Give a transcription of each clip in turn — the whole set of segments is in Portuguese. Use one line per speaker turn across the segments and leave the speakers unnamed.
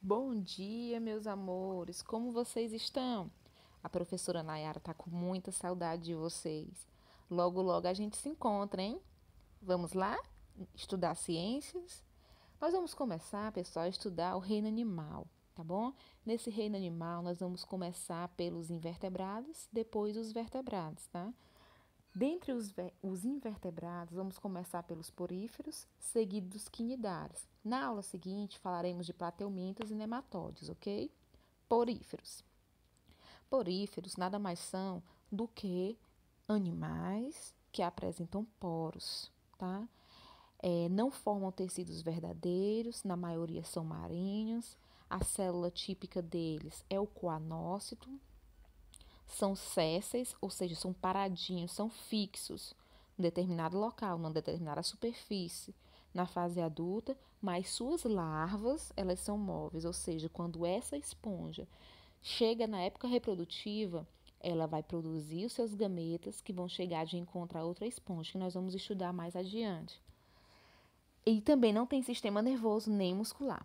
Bom dia, meus amores. Como vocês estão? A professora Nayara tá com muita saudade de vocês. Logo, logo a gente se encontra, hein? Vamos lá? Estudar ciências? Nós vamos começar, pessoal, a estudar o reino animal, tá bom? Nesse reino animal, nós vamos começar pelos invertebrados, depois os vertebrados, tá? Dentre os invertebrados, vamos começar pelos poríferos, seguidos dos quinidários. Na aula seguinte, falaremos de plateumintos e nematóides, ok? Poríferos. Poríferos nada mais são do que animais que apresentam poros, tá? Não formam tecidos verdadeiros, na maioria são marinhos. A célula típica deles é o coanócito. São sésseis, ou seja, são paradinhos, são fixos em determinado local, numa determinada superfície na fase adulta, mas suas larvas, elas são móveis, ou seja, quando essa esponja chega na época reprodutiva, ela vai produzir os seus gametas que vão chegar de encontro a outra esponja, que nós vamos estudar mais adiante. E também não tem sistema nervoso nem muscular.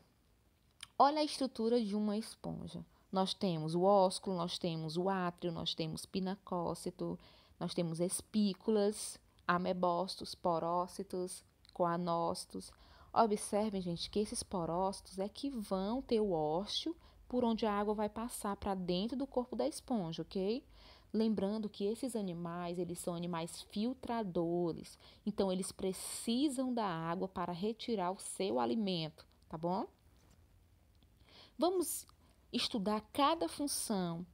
Olha a estrutura de uma esponja. Nós temos o ósculo, nós temos o átrio, nós temos pinacócito, nós temos espículas, amebócitos, porócitos, coanócitos. Observem, gente, que esses porócitos é que vão ter o ósseo por onde a água vai passar para dentro do corpo da esponja, ok? Lembrando que esses animais, eles são animais filtradores, então eles precisam da água para retirar o seu alimento, tá bom? Vamos estudar cada função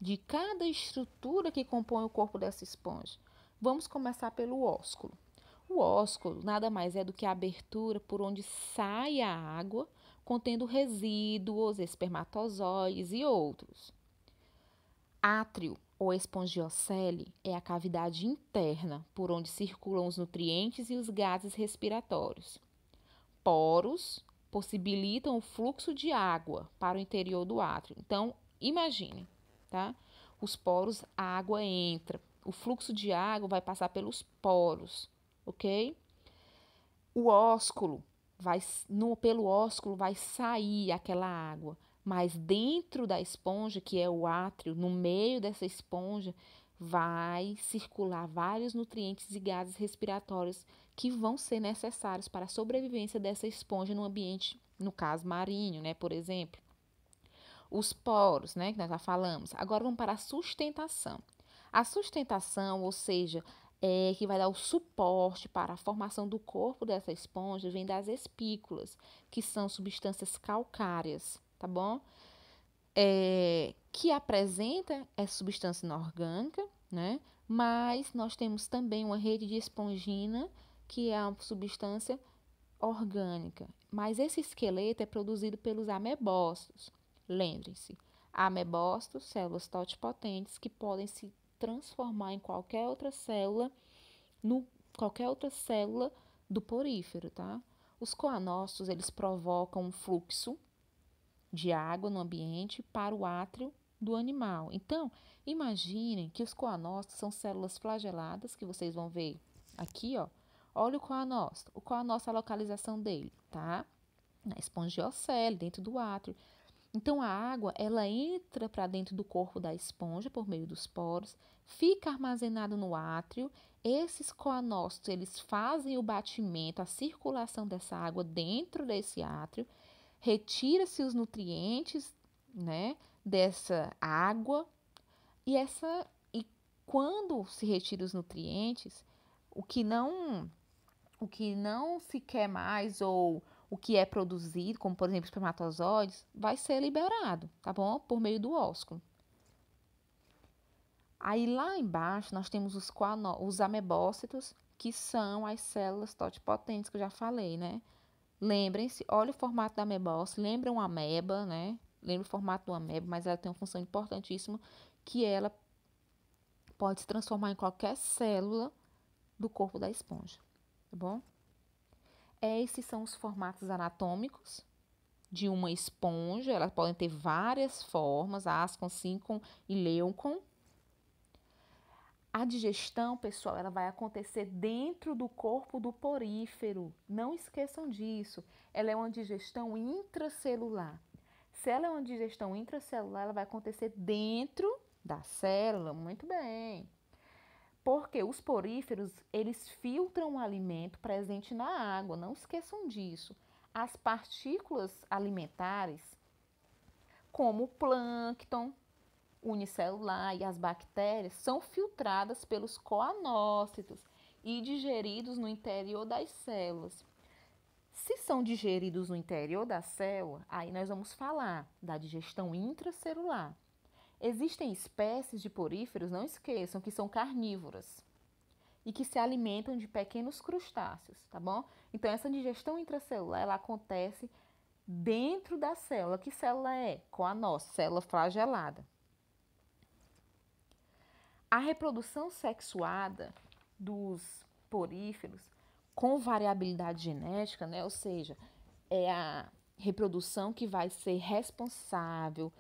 de cada estrutura que compõe o corpo dessa esponja. Vamos começar pelo ósculo. O ósculo nada mais é do que a abertura por onde sai a água, contendo resíduos, espermatozoides e outros. Átrio ou espongiocele é a cavidade interna por onde circulam os nutrientes e os gases respiratórios. Poros possibilitam o fluxo de água para o interior do átrio. Então, imagine, tá? Os poros, a água entra. O fluxo de água vai passar pelos poros, ok? O ósculo pelo ósculo vai sair aquela água, mas dentro da esponja, que é o átrio, no meio dessa esponja, vai circular vários nutrientes e gases respiratórios que vão ser necessários para a sobrevivência dessa esponja no ambiente, no caso marinho, né, por exemplo. Os poros, né, que nós já falamos. Agora vamos para a sustentação. A sustentação, ou seja, que vai dar o suporte para a formação do corpo dessa esponja, vem das espículas, que são substâncias calcárias, tá bom? Que apresenta essa substância inorgânica, né? Mas nós temos também uma rede de espongina, que é uma substância orgânica. Mas esse esqueleto é produzido pelos amebócitos. Lembrem-se, amebócitos, células totipotentes que podem se transformar em no qualquer outra célula do porífero, tá? Os coanócitos, eles provocam um fluxo de água no ambiente para o átrio do animal. Então, imaginem que os coanócitos são células flageladas, que vocês vão ver aqui, ó. Olha o coanócito. O coanócito é a localização dele, tá? Na espongiocele, dentro do átrio. Então, a água, ela entra para dentro do corpo da esponja por meio dos poros, fica armazenado no átrio. Esses coanócitos, eles fazem o batimento, a circulação dessa água dentro desse átrio, retira-se os nutrientes, né, dessa água e quando se retira os nutrientes, o que não o que não se quer mais ou o que é produzido, como por exemplo espermatozoides, vai ser liberado, tá bom? Por meio do ósculo. Aí lá embaixo nós temos os amebócitos, que são as células totipotentes que eu já falei, né? Lembrem-se, olha o formato da amebócito, lembra uma ameba, né? Lembra o formato do ameba, mas ela tem uma função importantíssima que ela pode se transformar em qualquer célula do corpo da esponja, tá bom? Esses são os formatos anatômicos de uma esponja. Elas podem ter várias formas, ascon, síncon e leucon. A digestão, pessoal, ela vai acontecer dentro do corpo do porífero. Não esqueçam disso. Ela é uma digestão intracelular. Se ela é uma digestão intracelular, ela vai acontecer dentro da célula. Muito bem. Porque os poríferos, eles filtram o alimento presente na água. Não esqueçam disso. As partículas alimentares, como o plâncton unicelular e as bactérias, são filtradas pelos coanócitos e digeridos no interior das células. Se são digeridos no interior da célula, aí nós vamos falar da digestão intracelular. Existem espécies de poríferos, não esqueçam, que são carnívoras e que se alimentam de pequenos crustáceos, tá bom? Então, essa digestão intracelular, ela acontece dentro da célula. Que célula é? Coanócito, célula flagelada. A reprodução sexuada dos poríferos com variabilidade genética, né? Ou seja, é a reprodução que vai ser responsável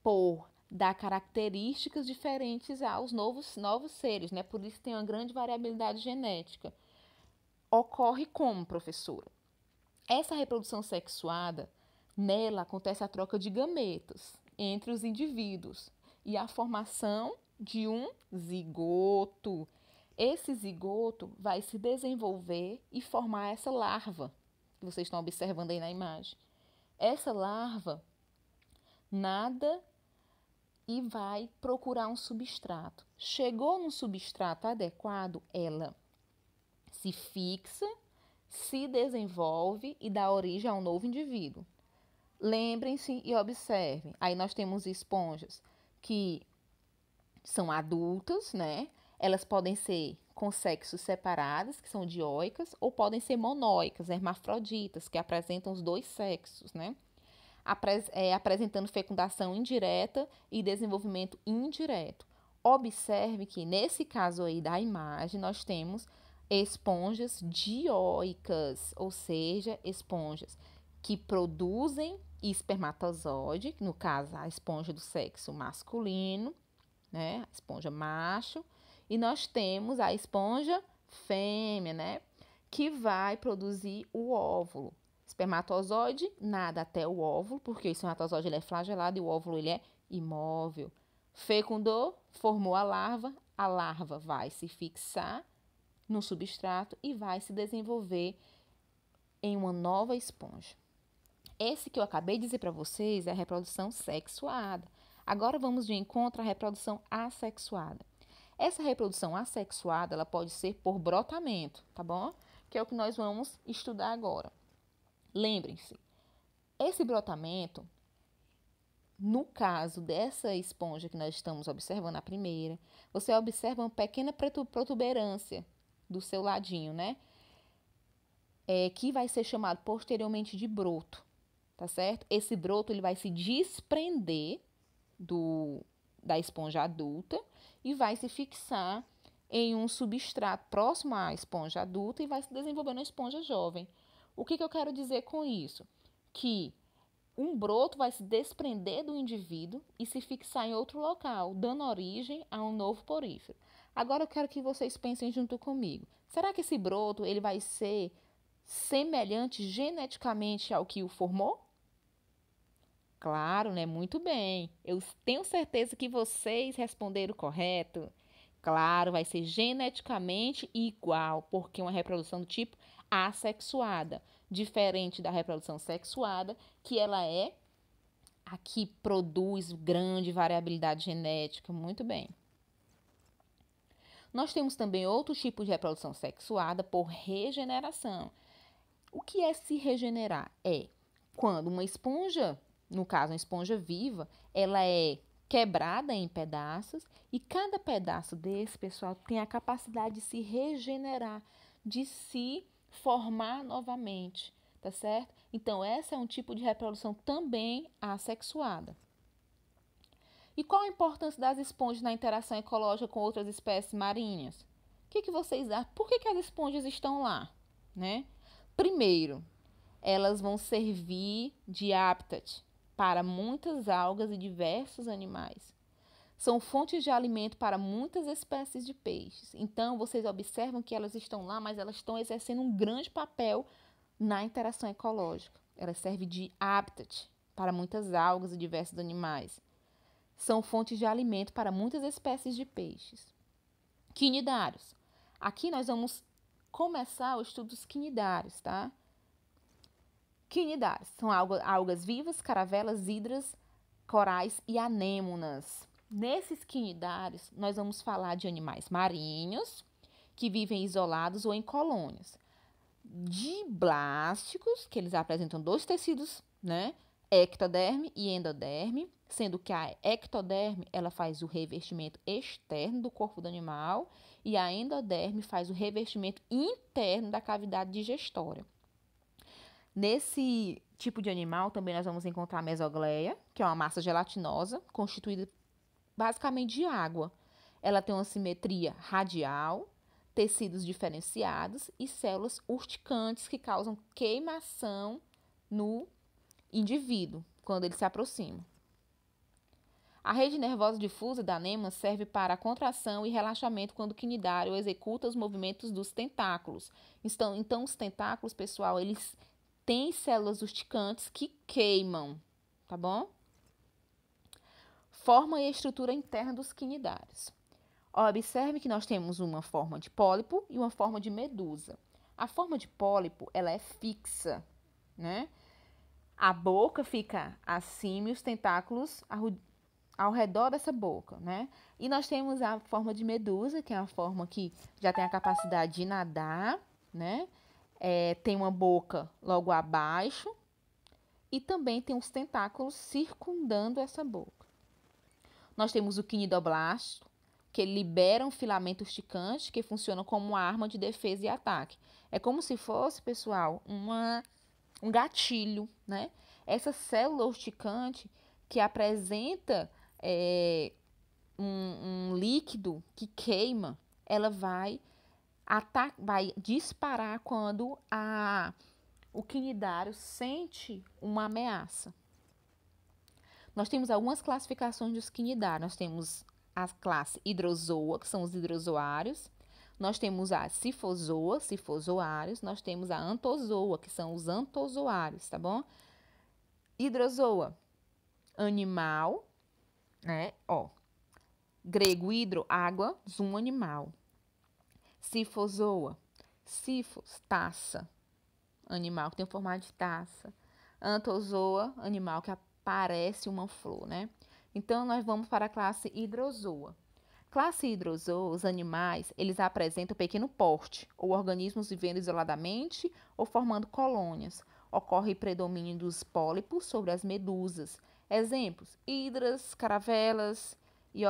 por dar características diferentes aos novos seres, né? Por isso tem uma grande variabilidade genética. Ocorre como, professora? Essa reprodução sexuada, nela acontece a troca de gametos entre os indivíduos e a formação de um zigoto. Esse zigoto vai se desenvolver e formar essa larva que vocês estão observando aí na imagem. Essa larva nada e vai procurar um substrato. Chegou no substrato adequado, ela se fixa, se desenvolve e dá origem a um novo indivíduo. Lembrem-se e observem. Aí nós temos esponjas que são adultas, né? Elas podem ser com sexos separados, que são dioicas, ou podem ser monóicas, hermafroditas, que apresentam os dois sexos, né? Apresentando fecundação indireta e desenvolvimento indireto. Observe que nesse caso aí da imagem nós temos esponjas dioicas, ou seja, esponjas que produzem espermatozoide, no caso a esponja do sexo masculino, né? A esponja macho, e nós temos a esponja fêmea, né? Que vai produzir o óvulo. Espermatozoide nada até o óvulo, porque o espermatozoide ele é flagelado e o óvulo ele é imóvel. Fecundou, formou a larva vai se fixar no substrato e vai se desenvolver em uma nova esponja. Esse que eu acabei de dizer para vocês é a reprodução sexuada. Agora vamos de encontro à reprodução assexuada. Essa reprodução assexuada, ela pode ser por brotamento, tá bom? Que é o que nós vamos estudar agora. Lembrem-se, esse brotamento, no caso dessa esponja que nós estamos observando, a primeira, você observa uma pequena protuberância do seu ladinho, né? Que vai ser chamado posteriormente de broto, tá certo? Esse broto ele vai se desprender da esponja adulta e vai se fixar em um substrato próximo à esponja adulta e vai se desenvolver uma esponja jovem. O que eu quero dizer com isso? Que um broto vai se desprender do indivíduo e se fixar em outro local, dando origem a um novo porífero. Agora eu quero que vocês pensem junto comigo. Será que esse broto ele vai ser semelhante geneticamente ao que o formou? Claro, né? Muito bem. Eu tenho certeza que vocês responderam correto. Claro, vai ser geneticamente igual, porque é uma reprodução do tipo assexuada, diferente da reprodução sexuada, que ela é a que produz grande variabilidade genética. Muito bem. Nós temos também outro tipo de reprodução sexuada por regeneração. O que é se regenerar? É quando uma esponja, no caso uma esponja viva, ela é quebrada em pedaços e cada pedaço desse, pessoal, tem a capacidade de se regenerar, de se formar novamente, tá certo? Então, essa é um tipo de reprodução também assexuada. E qual a importância das esponjas na interação ecológica com outras espécies marinhas? O que vocês acham? Por que as esponjas estão lá, né? Primeiro, elas vão servir de habitat para muitas algas e diversos animais. São fontes de alimento para muitas espécies de peixes. Então, vocês observam que elas estão lá, mas elas estão exercendo um grande papel na interação ecológica. Ela serve de habitat para muitas algas e diversos animais. São fontes de alimento para muitas espécies de peixes. Quinidários. Aqui nós vamos começar o estudo dos quinidários, tá? Quinidários são algas vivas, caravelas, hidras, corais e anêmonas. Nesses quinidários, nós vamos falar de animais marinhos que vivem isolados ou em colônias. Diblásticos, que eles apresentam dois tecidos, né? Ectoderme e endoderme, sendo que a ectoderme ela faz o revestimento externo do corpo do animal e a endoderme faz o revestimento interno da cavidade digestória. Nesse tipo de animal também nós vamos encontrar a mesogleia, que é uma massa gelatinosa constituída basicamente de água. Ela tem uma simetria radial, tecidos diferenciados e células urticantes que causam queimação no indivíduo quando ele se aproxima. A rede nervosa difusa da anêmona serve para a contração e relaxamento quando o quinidário executa os movimentos dos tentáculos. Então os tentáculos, pessoal, eles têm células urticantes que queimam, tá bom? Forma e estrutura interna dos quinidários. Observe que nós temos uma forma de pólipo e uma forma de medusa. A forma de pólipo, ela é fixa, né? A boca fica acima e os tentáculos ao redor dessa boca, né? E nós temos a forma de medusa, que é a forma que já tem a capacidade de nadar, né? Tem uma boca logo abaixo e também tem os tentáculos circundando essa boca. Nós temos o quinidoblasto, que libera um filamento urticante que funciona como uma arma de defesa e ataque. É como se fosse, pessoal, um gatilho, né? Essa célula urticante que apresenta um líquido que queima, ela vai disparar quando o quinidário sente uma ameaça. Nós temos algumas classificações dos quinidários. Nós temos a classe hidrozoa, que são os hidrozoários. Nós temos a cifozoa, cifozoários. Nós temos a antozoa, que são os antozoários, tá bom? Hidrozoa, animal, né? Ó, grego hidro, água, zoom, animal. Cifozoa, cifos, taça, animal que tem o formato de taça. Antozoa, animal que parece uma flor, né? Então, nós vamos para a classe hidrozoa. Classe hidrozoa, os animais, eles apresentam pequeno porte, ou organismos vivendo isoladamente ou formando colônias. Ocorre predomínio dos pólipos sobre as medusas. Exemplos, hidras, caravelas e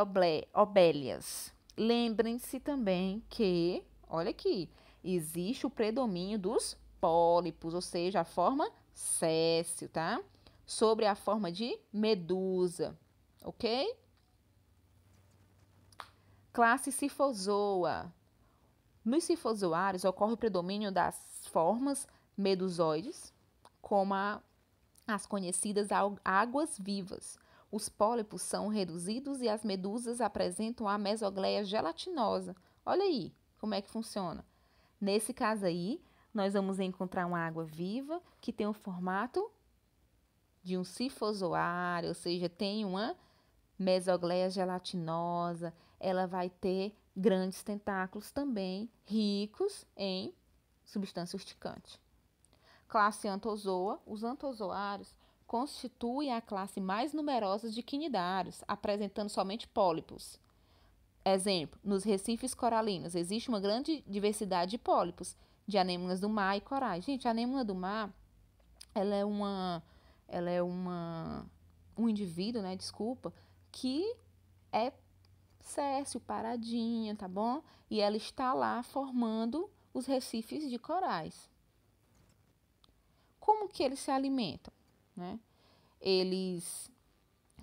obélias. Lembrem-se também que, olha aqui, existe o predomínio dos pólipos, ou seja, a forma céssio, tá? Sobre a forma de medusa, ok? Classe cifozoa. Nos cifozoários ocorre o predomínio das formas medusoides, como as conhecidas águas vivas. Os pólipos são reduzidos e as medusas apresentam a mesogleia gelatinosa. Olha aí como é que funciona. Nesse caso aí, nós vamos encontrar uma água viva que tem o formato de um cifozoário, ou seja, tem uma mesogleia gelatinosa. Ela vai ter grandes tentáculos também, ricos em substância urticante. Classe antozoa. Os antozoários constituem a classe mais numerosa de quinidários, apresentando somente pólipos. Exemplo, nos recifes coralinos existe uma grande diversidade de pólipos, de anêmonas do mar e corais. Gente, a anêmona do mar, ela é um indivíduo, né, desculpa, que é céssio, paradinha, tá bom? E ela está lá formando os recifes de corais. Como que eles se alimentam, né? Eles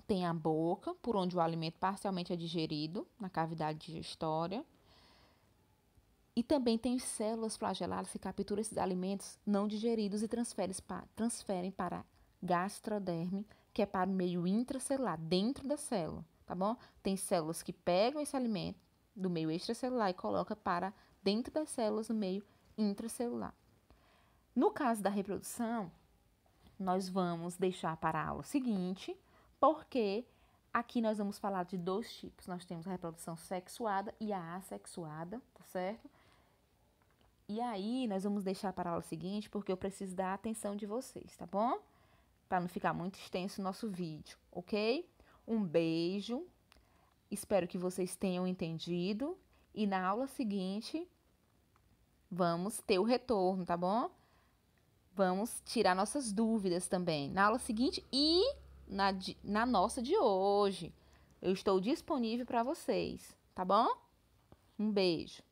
têm a boca, por onde o alimento parcialmente é digerido, na cavidade digestória. E também tem células flageladas que capturam esses alimentos não digeridos e transferem para a gastroderme, que é para o meio intracelular, dentro da célula, tá bom? Tem células que pegam esse alimento do meio extracelular e colocam para dentro das células no meio intracelular. No caso da reprodução, nós vamos deixar para a aula seguinte, porque aqui nós vamos falar de dois tipos. Nós temos a reprodução sexuada e a assexuada, tá certo? E aí nós vamos deixar para a aula seguinte, porque eu preciso da atenção de vocês, tá bom? Para não ficar muito extenso o nosso vídeo, ok? Um beijo, espero que vocês tenham entendido e na aula seguinte vamos ter o retorno, tá bom? Vamos tirar nossas dúvidas também na aula seguinte e na nossa de hoje. Eu estou disponível para vocês, tá bom? Um beijo.